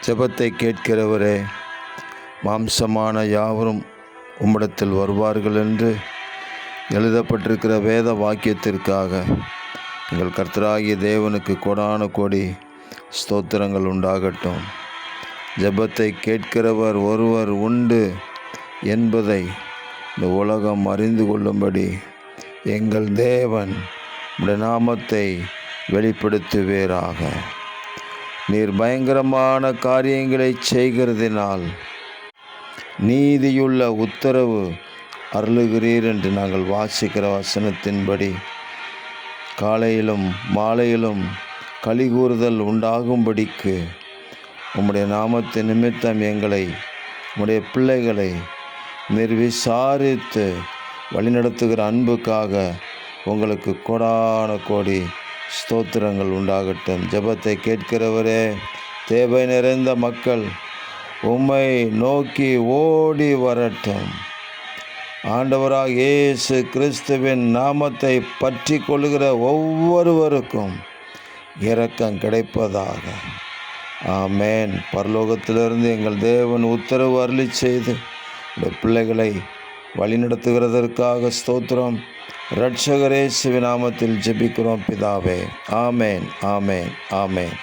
ஜெபத்தை கேட்கிறவரே, மாம்சமான யாவரும் உம்மிடத்தில் வருவார்கள் என்று எழுதப்பட்டிருக்கிற வேத வாக்கியத்திற்காக எங்கள் கர்த்தராகிய தேவனுக்கு கோடான கோடி ஸ்தோத்திரங்கள் உண்டாகட்டும். ஜெபத்தை கேட்கிறவர் ஒருவர் உண்டு என்பதை இந்த உலகம் அறிந்து கொள்ளும்படி எங்கள் தேவன் உம்முடைய நாமத்தை வெளிப்படுத்துவீராக. நீர் பயங்கரமான காரியங்களை செய்கிறதினால் நீதியுள்ள உத்தரவு அருளுகிறீர் என்று நாங்கள் வாசிக்கிற வசனத்தின்படி காலையிலும் மாலையிலும் கலிகூறுதல் உண்டாகும்படிக்கு உம்முடைய நாமத்தின் நிமித்தம் எங்களை, உம்முடைய பிள்ளைகளை நீர் விசாரித்து வழிநடத்துகிற அன்புக்காக உங்களுக்கு கோடான கோடி ஸ்தோத்திரங்கள் உண்டாகட்டும். ஜெபத்தை கேட்கிறவரே, தேவை நிறைந்த மக்கள் உம்மை நோக்கி ஓடி வரட்டும். ஆண்டவராக இயேசு கிறிஸ்துவின் நாமத்தை பற்றி கொள்ளுகிற ஒவ்வொருவருக்கும் இரக்கம் கிடைப்பதாக. ஆமேன். பரலோகத்திலிருந்து எங்கள் தேவன் உத்தரவு அருளி செய்து இந்த பிள்ளைகளை வழிநடத்துகிறதற்காக ஸ்தோத்திரம். இரட்சகர் இயேசுவின் நாமத்தில் ஜெபிக்கிறோம் பிதாவே. ஆமேன், ஆமேன், ஆமேன்.